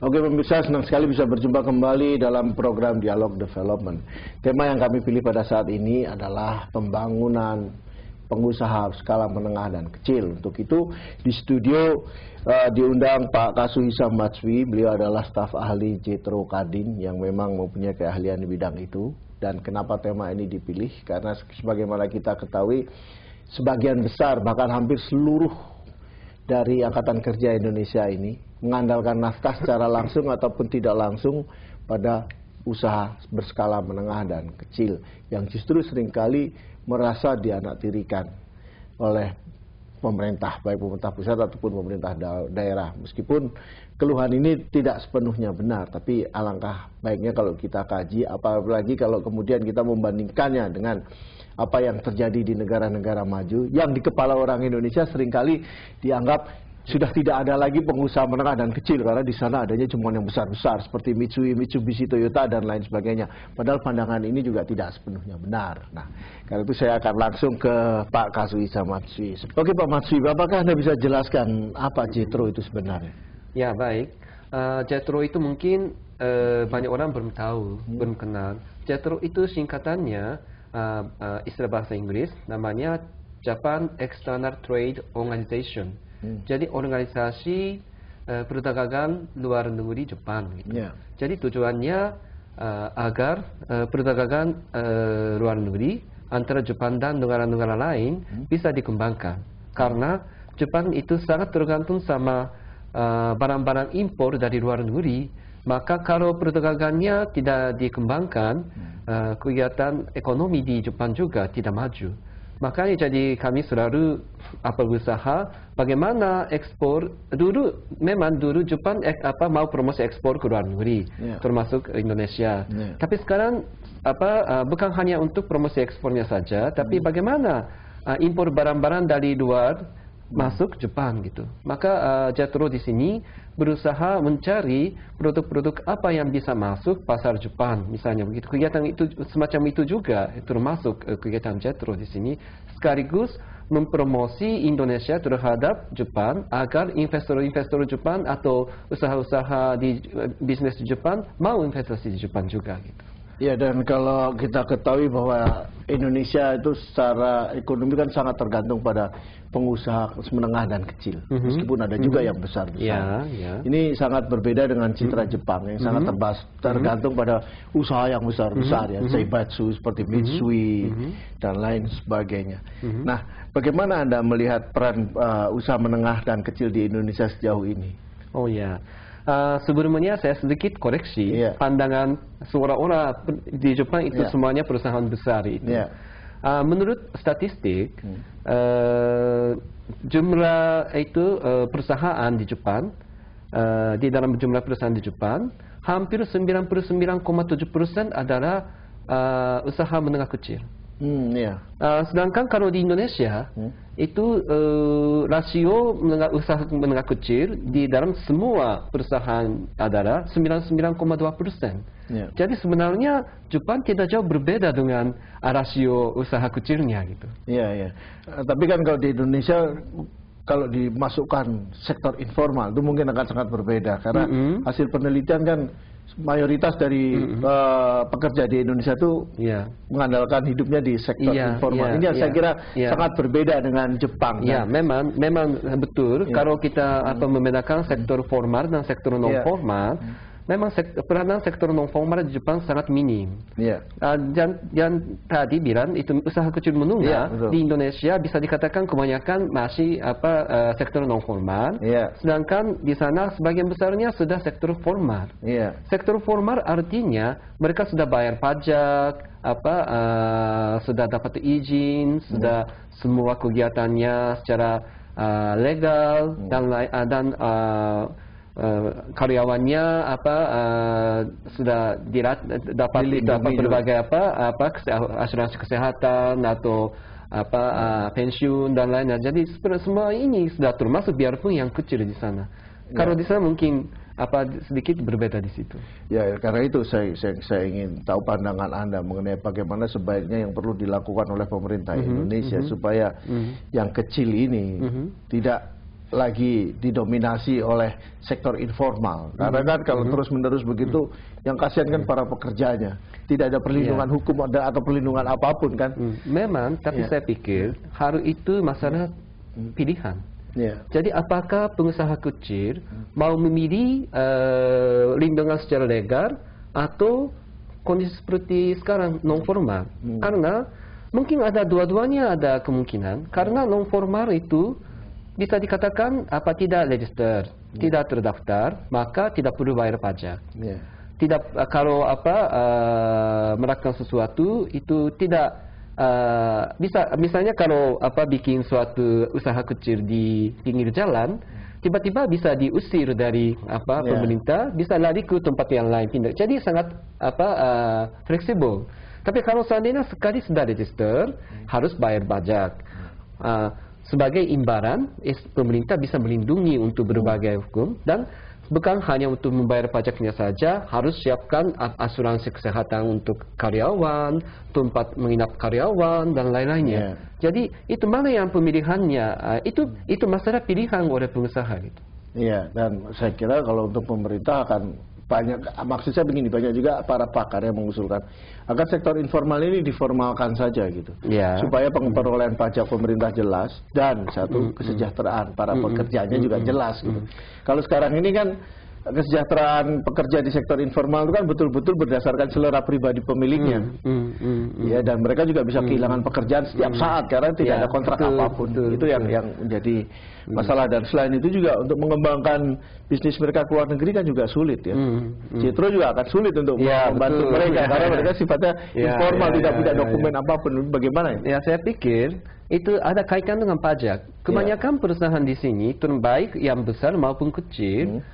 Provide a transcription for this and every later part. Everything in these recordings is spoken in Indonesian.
Oke pemirsa, senang sekali bisa berjumpa kembali dalam program Dialog Development. Tema yang kami pilih pada saat ini adalah pembangunan pengusaha skala menengah dan kecil. Untuk itu di studio diundang Pak Kazuhisa Matsui. Beliau adalah staf ahli Jethro Kadin yang memang mempunyai keahlian di bidang itu. Dan kenapa tema ini dipilih? Karena sebagaimana kita ketahui, sebagian besar bahkan hampir seluruh dari Angkatan Kerja Indonesia ini mengandalkan nafkah secara langsung ataupun tidak langsung pada usaha berskala menengah dan kecil yang justru seringkali merasa dianaktirikan oleh pemerintah, baik pemerintah pusat ataupun pemerintah daerah. Meskipun keluhan ini tidak sepenuhnya benar, tapi alangkah baiknya kalau kita kaji, apalagi kalau kemudian kita membandingkannya dengan apa yang terjadi di negara-negara maju yang di kepala orang Indonesia seringkali dianggap sudah tidak ada lagi pengusaha menengah dan kecil karena di sana adanya cuma yang besar-besar seperti Mitsui, Mitsubishi, Toyota dan lain sebagainya. Padahal pandangan ini juga tidak sepenuhnya benar. Nah, karena itu saya akan langsung ke Pak Kazuhisa Matsui. Oke Pak Matsui, apakah Anda bisa jelaskan apa Jethro itu sebenarnya? Ya baik, Jethro itu mungkin banyak orang belum tahu, belum kenal. Jethro itu singkatannya istilah bahasa Inggris namanya Japan External Trade Organization. Jadi organisasi perdagangan luar negeri Jepang. Gitu. Jadi tujuannya agar perdagangan luar negeri antara Jepang dan negara-negara lain bisa dikembangkan. Karena Jepang itu sangat tergantung sama barang-barang impor dari luar negeri. Maka kalau perdagangannya tidak dikembangkan, kegiatan ekonomi di Jepang juga tidak maju. Makanya jadi kami selalu berusaha bagaimana ekspor. Memang dulu Jepang mau promosi ekspor ke luar negeri, termasuk Indonesia. Tapi sekarang bukan hanya untuk promosi ekspornya saja, tapi bagaimana impor barang-barang dari luar masuk Jepang gitu. Maka Jethro di sini berusaha mencari produk-produk apa yang bisa masuk pasar Jepang, misalnya begitu. Kegiatan itu semacam itu juga termasuk kegiatan Jethro di sini, sekaligus mempromosi Indonesia terhadap Jepang agar investor-investor Jepang atau usaha-usaha di bisnis di Jepang mau investasi di Jepang juga gitu. Ya, dan kalau kita ketahui bahwa Indonesia itu secara ekonomi kan sangat tergantung pada pengusaha menengah dan kecil, meskipun ada juga yang besar-besar. Ini sangat berbeda dengan citra Jepang yang sangat tergantung pada usaha yang besar-besar, ya, Seibatsu seperti Mitsui dan lain sebagainya. Nah, bagaimana Anda melihat peran usaha menengah dan kecil di Indonesia sejauh ini? Oh ya. Sebelumnya saya sedikit koreksi, pandangan seorang-orang di Jepang itu semuanya perusahaan besar itu. Menurut statistik, jumlah itu perusahaan di Jepang, di dalam jumlah perusahaan di Jepang, hampir 99,7% adalah usaha menengah kecil. Sedangkan kalau di Indonesia itu rasio usaha menengah kecil di dalam semua perusahaan adalah 99,2%. Jadi sebenarnya Jepang tidak jauh berbeda dengan rasio usaha kecilnya gitu. Tapi kan kalau di Indonesia kalau dimasukkan sektor informal itu mungkin akan sangat berbeda karena hasil penelitian kan mayoritas dari pekerja di Indonesia itu mengandalkan hidupnya di sektor informal. Ini yang saya kira sangat berbeda dengan Jepang. Memang betul. Kalau kita membedakan sektor formal dan sektor non formal, memang peranan sektor non formal di Jepang sangat minim. Dan tadi bilang itu usaha kecil menengah di Indonesia bisa dikatakan kebanyakan masih sektor non formal. Sedangkan di sana sebagian besarnya sudah sektor formal. Sektor formal artinya mereka sudah bayar pajak, sudah dapat izin, sudah semua kegiatannya secara legal dan karyawannya sudah dapat berbagai asuransi kesehatan atau pensiun dan lainnya. Jadi semua ini sudah termasuk biarpun yang kecil di sana. Kalau di sana mungkin sedikit berbeda di situ. Ya, karena itu saya ingin tahu pandangan Anda mengenai bagaimana sebaiknya yang perlu dilakukan oleh pemerintah Indonesia supaya yang kecil ini tidak lagi didominasi oleh sektor informal. Karena kan kalau terus-menerus begitu, yang kasihan kan para pekerjanya. Tidak ada perlindungan hukum atau perlindungan apapun kan. Memang, tapi saya pikir harus itu masalah pilihan. Jadi apakah pengusaha kecil mau memilih lindungan secara legal atau kondisi seperti sekarang non formal? Karena mungkin ada dua-duanya ada kemungkinan. Karena non formal itu bisa dikatakan tidak register, tidak terdaftar, maka tidak perlu bayar pajak. Tidak kalau melakukan sesuatu itu tidak bisa, misalnya kalau bikin suatu usaha kecil di pinggir jalan, tiba-tiba bisa diusir dari pemerintah, bisa lari ke tempat yang lain pindah. Jadi sangat fleksibel. Tapi kalau seandainya sekali sudah register, harus bayar pajak. Sebagai imbalan, pemerintah bisa melindungi untuk berbagai hukum, dan bukan hanya untuk membayar pajaknya saja, harus siapkan asuransi kesehatan untuk karyawan, tempat menginap karyawan, dan lain-lainnya. Jadi itu mana yang pemilihannya, itu masalah pilihan oleh pengusaha. Gitu. Iya, dan saya kira kalau untuk pemerintah akan banyak, maksud saya begini, banyak juga para pakar yang mengusulkan agar sektor informal ini diformalkan saja gitu, supaya pengelolaan pajak pemerintah jelas dan satu kesejahteraan para pekerjanya juga jelas gitu. Kalau sekarang ini kan kesejahteraan pekerja di sektor informal itu kan betul-betul berdasarkan selera pribadi pemiliknya, ya, dan mereka juga bisa kehilangan pekerjaan setiap saat karena tidak ada kontrak apapun. Itu yang menjadi masalah. Dan selain itu juga untuk mengembangkan bisnis mereka ke luar negeri kan juga sulit ya. Citro juga akan sulit untuk membantu mereka karena mereka sifatnya informal, tidak punya dokumen apapun. Bagaimana ya? Ya, saya pikir itu ada kaitan dengan pajak. Kebanyakan perusahaan di sini, terbaik yang besar maupun kecil,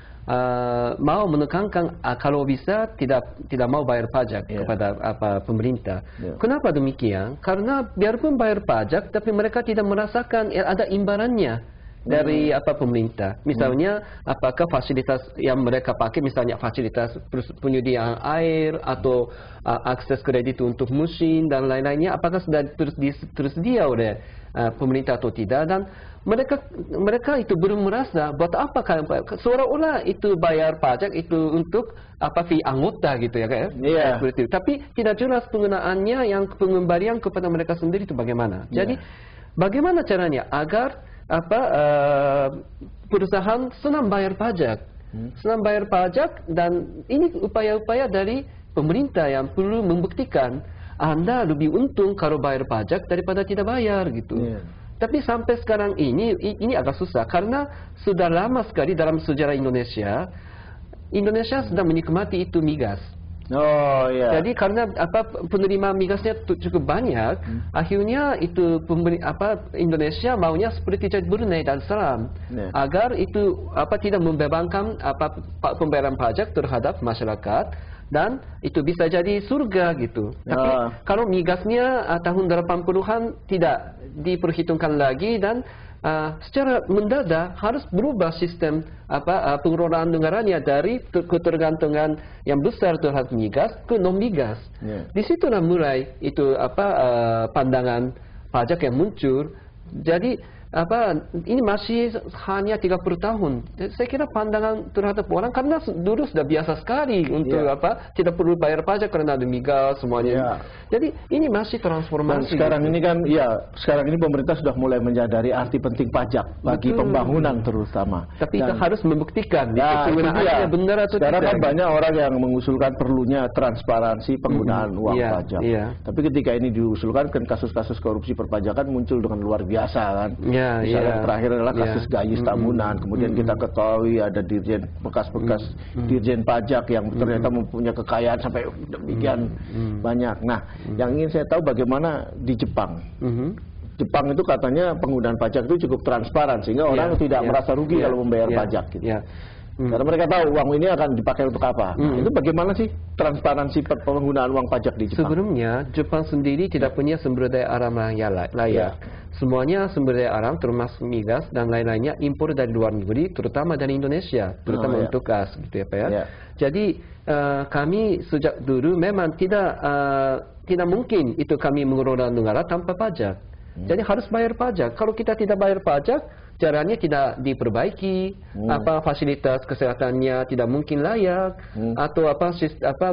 mau menekankan kalau bisa tidak mau bayar pajak kepada pemerintah. Kenapa demikian? Karena biarpun bayar pajak, tapi mereka tidak merasakan ada imbalannya dari pemerintah. Misalnya apakah fasilitas yang mereka pakai, misalnya fasilitas penyediaan air atau akses kredit untuk mesin dan lain-lainnya, apakah sudah tersedia oleh pemerintah atau tidak? Dan mereka itu belum merasa buat apa kan, seolah-olah itu bayar pajak itu untuk fee anggota gitu ya kan? Seperti itu. Tapi tidak jelas penggunaannya, yang pengembalian kepada mereka sendiri itu bagaimana. Jadi bagaimana caranya agar perusahaan senang bayar pajak, senang bayar pajak, dan ini upaya-upaya dari pemerintah yang perlu membuktikan Anda lebih untung kalau bayar pajak daripada tidak bayar gitu. Tapi sampai sekarang ini agak susah karena sudah lama sekali dalam sejarah Indonesia sedang menikmati itu migas. Jadi karena penerima migasnya cukup banyak, akhirnya itu Indonesia maunya seperti Brunei dan Darussalam, agar itu tidak membebankan pembayaran pajak terhadap masyarakat, dan itu bisa jadi surga gitu. Tapi kalau migasnya tahun 80-an tidak diperhitungkan lagi, dan secara mendadak harus berubah sistem pengelolaan negaranya dari ketergantungan yang besar terhadap migas ke non migas. Di situlah mulai itu pandangan pajak yang muncul. Jadi ini masih hanya 30 tahun. Saya kira pandangan terhadap orang, karena dulu sudah biasa sekali untuk tidak perlu bayar pajak karena ada migas semuanya. Jadi ini masih transformasi. Dan sekarang ini kan sekarang ini pemerintah sudah mulai menyadari arti penting pajak bagi pembangunan terutama. Tapi itu harus membuktikan penggunaannya benar atau sekarang tidak. Kan banyak orang yang mengusulkan perlunya transparansi penggunaan uang pajak. Tapi ketika ini diusulkan, kan kasus-kasus korupsi perpajakan muncul dengan luar biasa kan. Misalnya yang terakhir adalah kasus Gayus Tambunan, kemudian kita ketahui ada dirjen bekas-bekas dirjen pajak yang ternyata mempunyai kekayaan sampai demikian banyak. Nah, yang ingin saya tahu bagaimana di Jepang. Jepang itu katanya penggunaan pajak itu cukup transparan sehingga orang tidak merasa rugi kalau membayar pajak gitu. Karena mereka tahu uang ini akan dipakai untuk apa. Nah, itu bagaimana sih transparansi penggunaan uang pajak di Jepang? Sebelumnya, Jepang sendiri tidak punya sumber daya alam yang layak. Semuanya sumber daya alam termasuk migas dan lain-lainnya impor dari luar negeri, terutama dari Indonesia, terutama untuk gas gitu ya Pak ya. Jadi kami sejak dulu memang tidak mungkin itu kami mengelola negara tanpa pajak. Jadi harus bayar pajak. Kalau kita tidak bayar pajak, jalannya tidak diperbaiki, fasilitas kesehatannya tidak mungkin layak, atau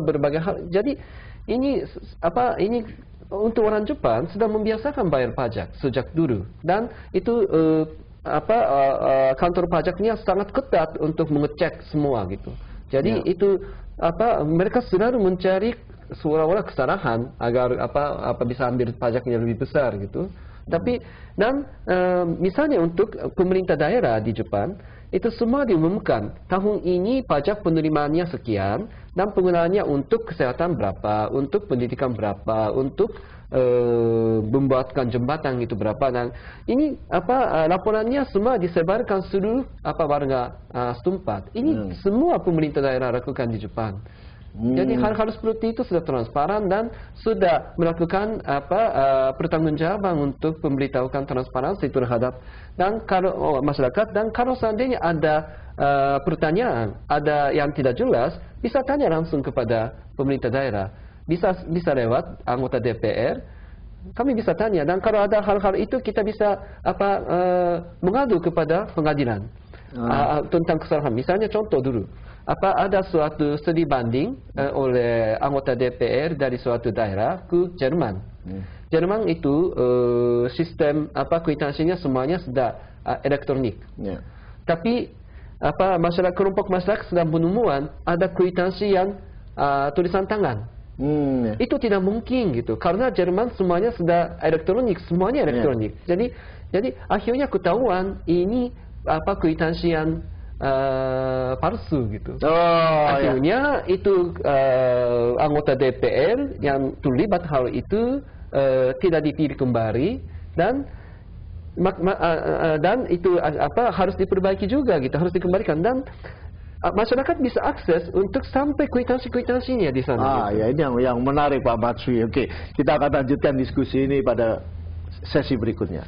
berbagai hal. Jadi ini untuk orang Jepang sudah membiasakan bayar pajak sejak dulu, dan itu kantor pajaknya sangat ketat untuk mengecek semua gitu. Jadi itu mereka selalu mencari seolah-olah kesalahan agar bisa ambil pajaknya lebih besar gitu. Tapi misalnya untuk pemerintah daerah di Jepang itu semua diumumkan tahun ini pajak penerimaannya sekian dan penggunaannya untuk kesehatan berapa, untuk pendidikan berapa, untuk membuatkan jembatan itu berapa, dan ini laporannya semua disebarkan seluruh warga setempat. Ini semua pemerintah daerah lakukan di Jepang. Jadi hal-hal seperti itu sudah transparan dan sudah melakukan pertanggungjawaban untuk memberitahukan transparansi terhadap masyarakat. Dan kalau seandainya ada pertanyaan, ada yang tidak jelas, bisa tanya langsung kepada pemerintah daerah. Bisa lewat anggota DPR, kami bisa tanya. Dan kalau ada hal-hal itu kita bisa mengadu kepada pengadilan tentang kesalahan. Misalnya contoh dulu. Ada suatu studi banding oleh anggota DPR dari suatu daerah ke Jerman. Jerman itu sistem kwitansinya semuanya sudah elektronik. Tapi kelompok masyarakat sedang menemukan ada kwitansi yang tulisan tangan. Itu tidak mungkin gitu, karena Jerman semuanya sudah elektronik, semuanya elektronik. Jadi akhirnya ketahuan ini kwitansi yang palsu gitu. Akhirnya itu anggota DPR yang terlibat hal itu tidak dipilih kembali, dan itu harus diperbaiki juga gitu, harus dikembalikan, dan masyarakat bisa akses untuk sampai kwitansinya di sana. Ya ini yang menarik Pak Matsui. Oke, kita akan lanjutkan diskusi ini pada sesi berikutnya.